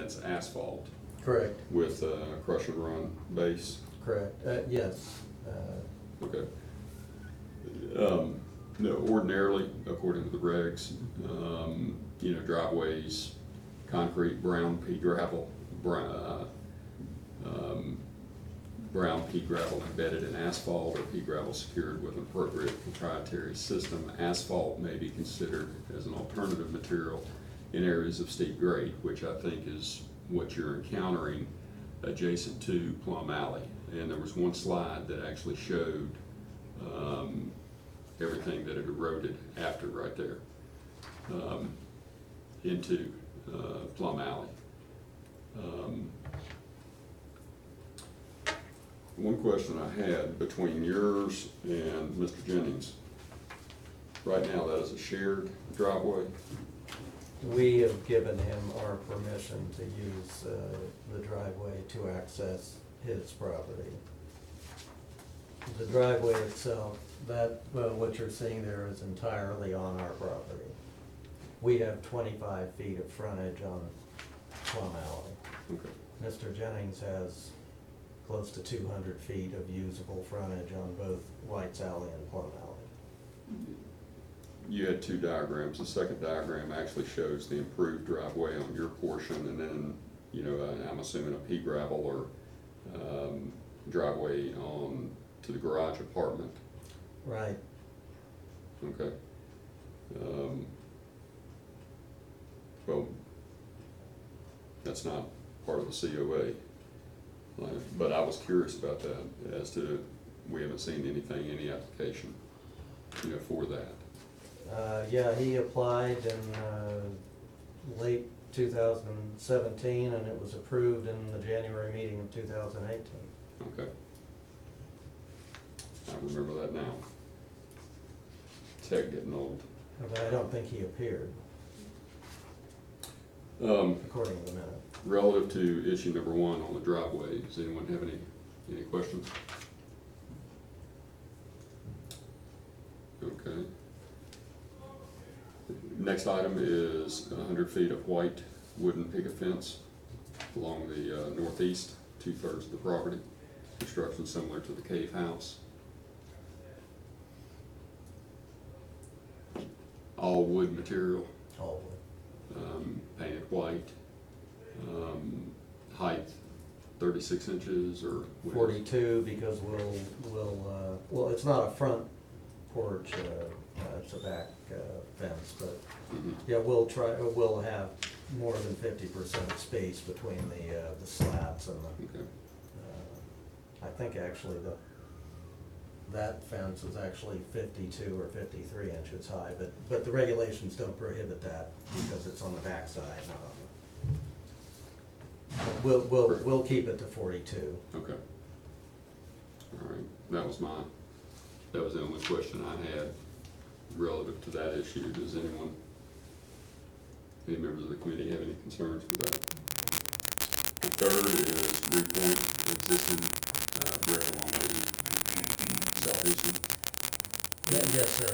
it's asphalt Correct, with crush and run base. correct, yes. Okay. No, ordinarily, according to the regs, you know, driveways, concrete, brown pea gravel, brown pea gravel embedded in asphalt, or pea gravel secured with an appropriate proprietary system. Asphalt may be considered as an alternative material in areas of steep grade, which I think is what you're encountering adjacent to Plum Alley. And there was one slide that actually showed everything that had eroded after right there into Plum Alley. One question I had between yours and Mr. Jennings, right now that is a shared driveway? We have given him our permission to use the driveway to access his property. The driveway itself, what you're seeing there is entirely on our property. We have 25 feet of frontage on Plum Alley. Okay. Mr. Jennings has close to 200 feet of usable frontage on both White's Alley and Plum Alley. You had two diagrams. The second diagram actually shows the improved driveway on your portion, and then, you know, I'm assuming a pea gravel or driveway on to the garage apartment. Right. Okay. Well, that's not part of the COA, but I was curious about that as to, we haven't seen anything, any application, you know, for that. Yeah, he applied in late 2017, and it was approved in the January meeting of 2018. Okay. I remember that now. Tech getting old. But I don't think he appeared, according to the minute. Relative to issue number one on the driveway, does anyone have any questions? Okay. Next item is 100 feet of white wooden picket fence along the northeast, 2/3 of the property. Construction similar to the cave house. All wood material, All painted white. Height 36 inches or? of 42, because well, it's not a front porch, it's a back fence, but yeah, we'll have more than 50% space between the slats and the. Okay. I think actually that fence is actually 52 or 53 inches high, but the regulations don't prohibit that because it's on the back side, not on the. We'll keep it to 42. Okay. All right, that was the only question I had relative to that issue. Does any members of the committee have any concerns with that? The third is repoint existing brick along the southeastern. Yes, sir.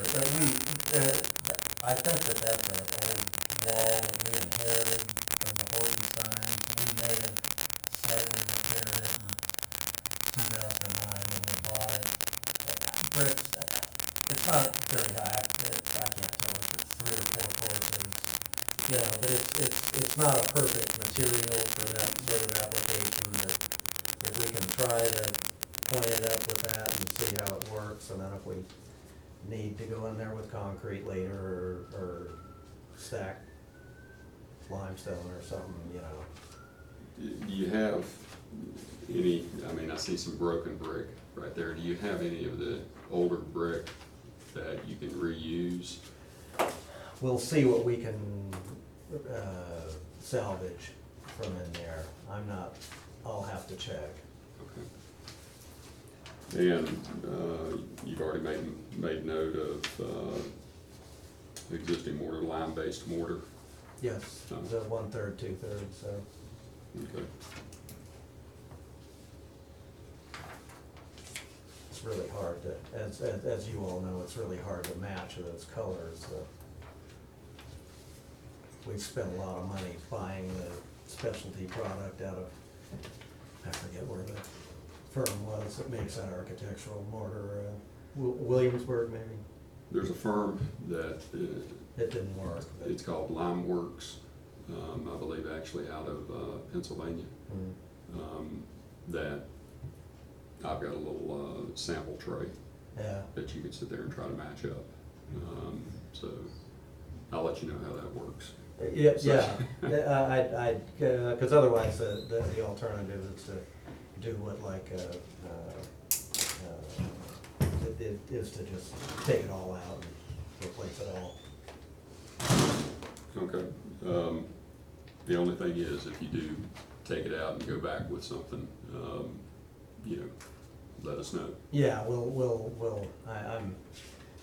I think that's an old wall that we inherited from the Horton signs. We may have slightly repaired it in 2009 when we bought it. Bricks, it's not very high. I can't tell if it's 3 or 4 courses. You know, but it's not a perfect material for that sort of application. But if we can try to point it up with that and see how it works, and then if we need to go in there with concrete later or stack limestone or something, you know. Do you have any, I mean, I see some broken brick right there. Do you have any of the older brick that you can reuse? We'll see what we can salvage from in there. I'll have to check. Okay. And you've already made note of existing mortar, lime-based mortar? Yes, the 1/3, 2/3, so. Okay. It's really hard to, as you all know, it's really hard to match those colors. We've spent a lot of money buying the specialty product out of, I forget where the firm was that makes that architectural mortar, Williamsburg maybe? There's a firm that, It didn't work. but- it's called Limeworks, I believe actually out of Pennsylvania, Mm, that I've got a little sample tray yeah, that you can sit there and try to match up. So I'll let you know how that works. yeah, So- cause otherwise, the alternative is to do what like, it is to just take it all out and replace it all. Okay. The only thing is, if you do take it out and go back with something, let us know. Yeah,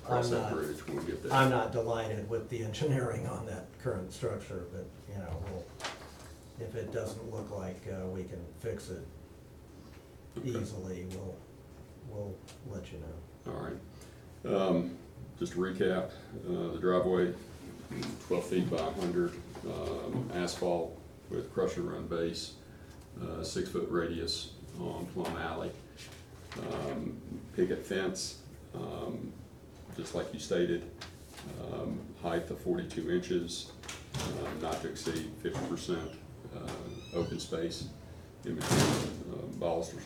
Cross that not- bridge when we get there. I'm not delighted with the engineering on that current structure, but, if it doesn't look like, we can fix it Okay. easily, we'll let you know. All right. Just to recap, the driveway, 12 feet by 100, asphalt with crush and run base, 6-foot radius on Plum Alley. Picket fence, just like you stated, height of 42 inches, not to exceed 50% open space in between balusters.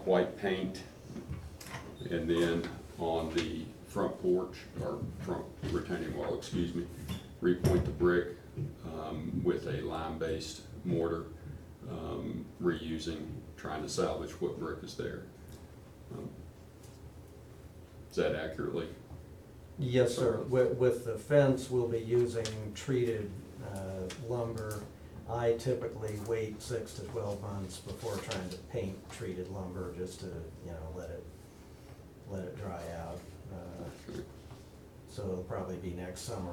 White paint, and then on the front porch, or front retaining wall, excuse me, repoint the brick with a lime-based mortar, trying to salvage what brick is there. Is that accurately? Yes, sir. With the fence, we'll be using treated lumber. I typically wait 6 to 12 months before trying to paint treated lumber, just to, let it dry out. Okay. So it'll probably be next summer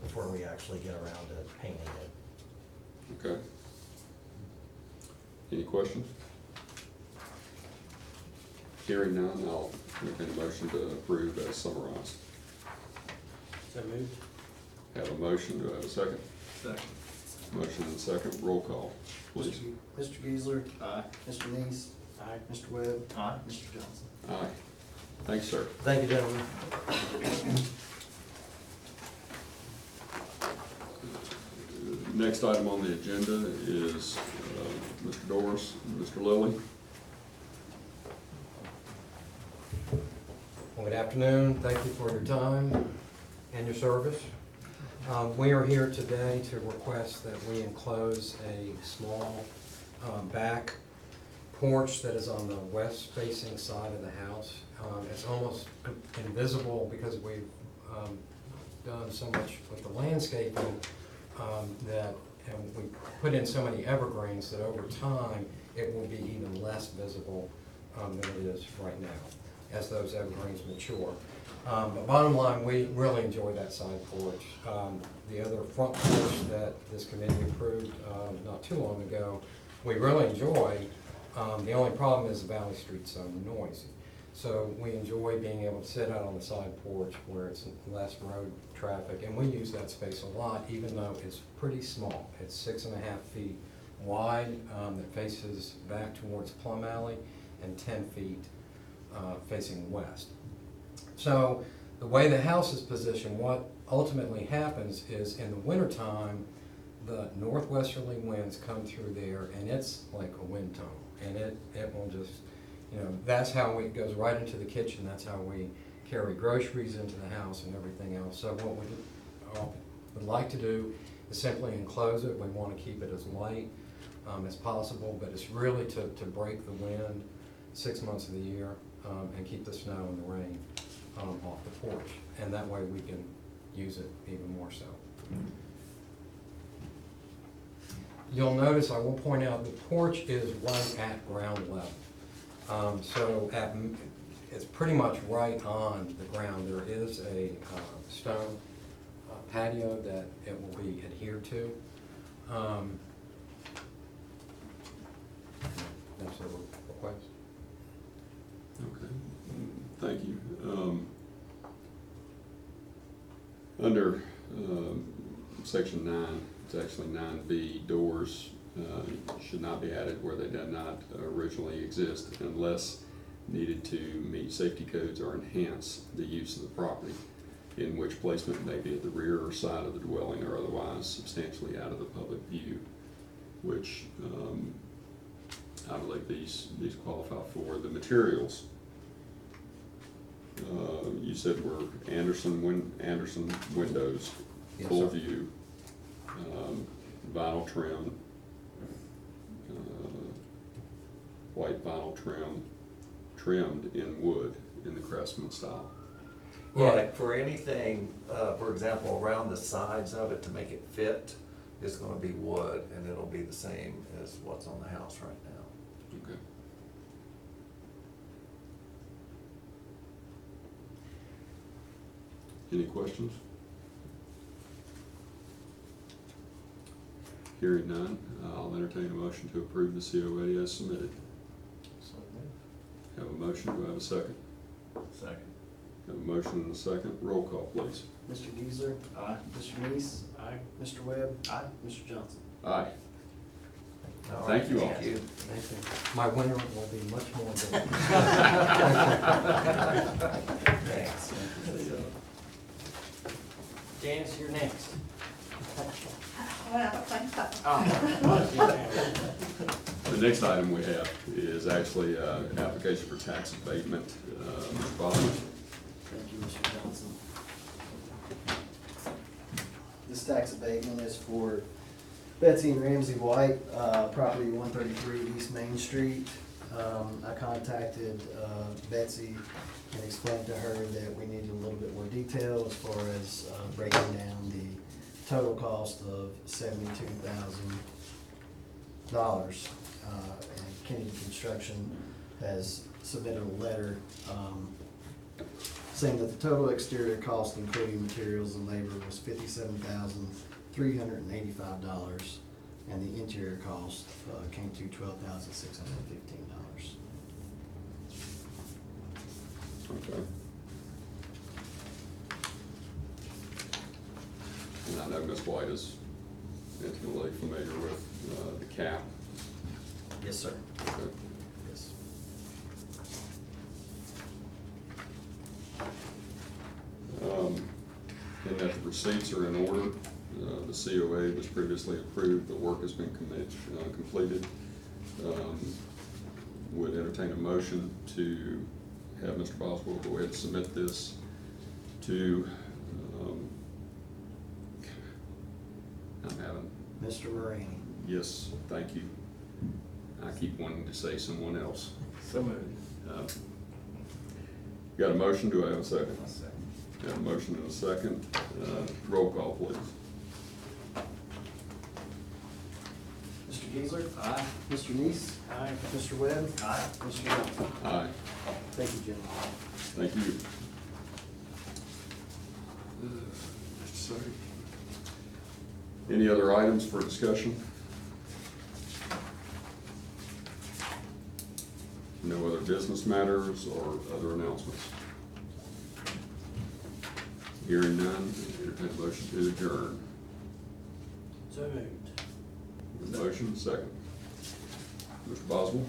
before we actually get around to painting it. Okay. Any questions? Hearing none, I'll make a motion to approve as summarized. So moved. Have a motion, do I have a second? Second. Motion and second, roll call, please. Mr. Geisler. Aye. Mr. Neese. Aye. Mr. Webb. Aye. Mr. Johnson. Aye. Thanks, sir. Thank you, gentlemen. Next item on the agenda is Mr. Doris and Mr. Lilly. Well, good afternoon. Thank you for your time and your service. We are here today to request that we enclose a small back porch that is on the west-facing side of the house. It's almost invisible because we've done so much with the landscaping and we put in so many evergreens that over time it will be even less visible than it is right now as those evergreens mature. But bottom line, we really enjoy that side porch. The other front porch that this committee approved not too long ago, we really enjoy. The only problem is the Valley Street's so noisy. So we enjoy being able to sit out on the side porch where it's less road traffic, and we use that space a lot, even though it's pretty small. It's 6.5 feet wide that faces back towards Plum Alley, and 10 feet facing west. So the way the house is positioned, what ultimately happens is in the wintertime, the northwesterly winds come through there, and it's like a wind tunnel, and it will just, that's how it goes right into the kitchen. That's how we carry groceries into the house and everything else. So what we would like to do is simply enclose it. We want to keep it as light as possible, but it's really to break the wind 6 months of the year and keep the snow and the rain off the porch. And that way we can use it even more so. You'll notice, I will point out, the porch is right at ground level. It's pretty much right on the ground. There is a stone patio that it will be adhered to. That's a request. Okay, thank you. Under section 9, it's actually 9B, doors should not be added where they did not originally exist unless needed to meet safety codes or enhance the use of the property, in which placement may be at the rear or side of the dwelling or otherwise substantially out of the public view, which I believe these qualify for. The materials, you said were Anderson windows, Yes, full sir. view, vinyl trim, white vinyl trim, trimmed in wood in the Craftsman style. Right, for anything, for example, around the sides of it to make it fit, is gonna be wood, and it'll be the same as what's on the house right now. Okay. Any questions? Hearing none, I'll entertain a motion to approve the COA as submitted. So moved. Have a motion, do I have a second? Second. Have a motion and a second, roll call please. Mr. Geisler? Aye. Mr. Neese? Aye. Mr. Webb? Aye. Mr. Johnson? Aye. All Thank right, you all. Thank you. Thank you. My winter will be much more than. Thanks. Janice, you're next. Well, I think so. Oh. The next item we have is actually application for tax abatement. Mr. Boswell. Thank you, Mr. Johnson. This tax abatement is for Betsy and Ramsey White, property 133 East Main Street. I contacted Betsy and explained to her that we needed a little bit more detail as far as breaking down the total cost of $72,000. And Kennedy Construction has submitted a letter saying that the total exterior cost, including materials and labor, was $57,385, and the interior cost came to $12,615. Okay. And I know Ms. White is intimately familiar with the cap. Yes, sir. Okay. Yes. In that the receipts are in order, the COA was previously approved, the work has been completed. Would entertain a motion to have Mr. Boswell go ahead and submit this to, I'm having, Mr. Moraney. yes, thank you. I keep wanting to say someone else. So moved. Got a motion, do I have a second? Got a motion and a second. Roll call, please. Mr. Geisler? Aye. Mr. Neese? Aye. Mr. Webb? Aye. Mr. Johnson? Aye. Thank you, gentlemen. Thank you. Just a second. Any other items for discussion? No other business matters or other announcements? Hearing none, entertain a motion to adjourn. So moved. Motion, second. Mr. Boswell?